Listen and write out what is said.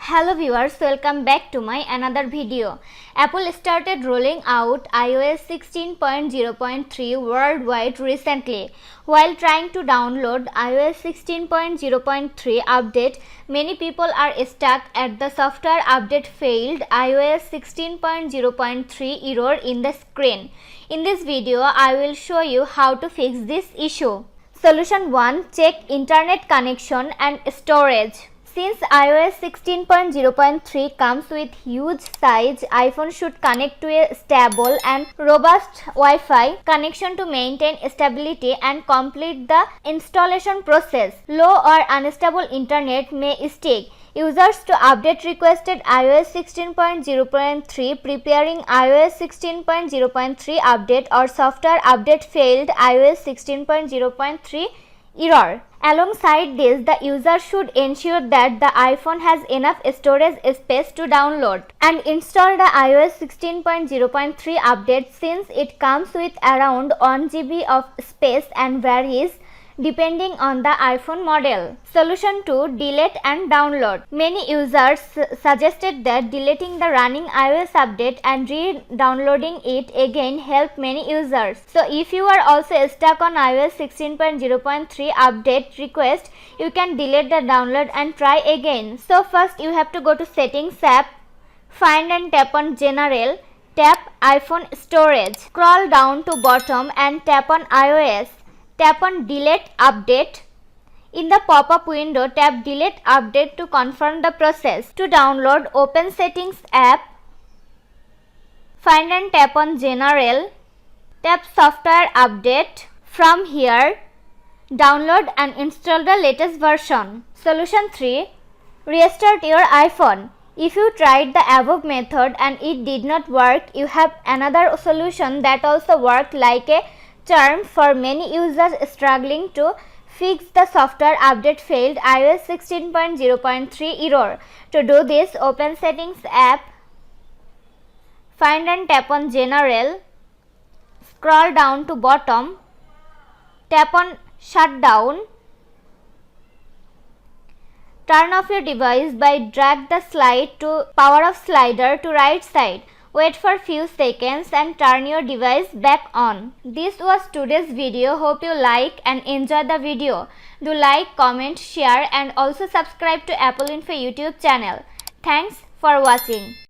Hello viewers, welcome back to my another video. Apple started rolling out iOS 16.0.3 worldwide recently. While trying to download iOS 16.0.3 update, many people are stuck at the software update failed iOS 16.0.3 error in the screen. In this video, I will show you how to fix this issue. Solution 1. Check internet connection and storage. Since iOS 16.0.3 comes with huge size, iPhone should connect to a stable and robust Wi-Fi connection to maintain stability and complete the installation process. Low or unstable internet may stick users to update requested iOS 16.0.3, preparing iOS 16.0.3 update or software update failed iOS 16.0.3 error. Alongside this, the user should ensure that the iPhone has enough storage space to download and install the iOS 16.0.3 update, since it comes with around 1 GB of space and varies depending on the iPhone model. Solution 2. Delete and download. Many users suggested that deleting the running iOS update and re-downloading it again help many users. So if you are also stuck on iOS 16.0.3 update request, you can delete the download and try again. So first you have to go to Settings app, find and tap on General, tap iPhone Storage, scroll down to bottom and tap on iOS. Tap on Delete Update. In the pop-up window, tap Delete Update to confirm the process. To download, open Settings app, find and tap on General, tap Software Update. From here, download and install the latest version. Solution 3. Restart your iPhone. If you tried the above method and it did not work, you have another solution that also works like a charm for many users struggling to fix the software update failed iOS 16.0.3 error. To do this, open Settings app, find and tap on General, scroll down to bottom, tap on Shutdown. Turn off your device by drag the slide to power off slider to right side. Wait for few seconds and turn your device back on. This was today's video. Hope you like and enjoy the video. Do like, comment, share and also subscribe to Apple Info YouTube channel. Thanks for watching.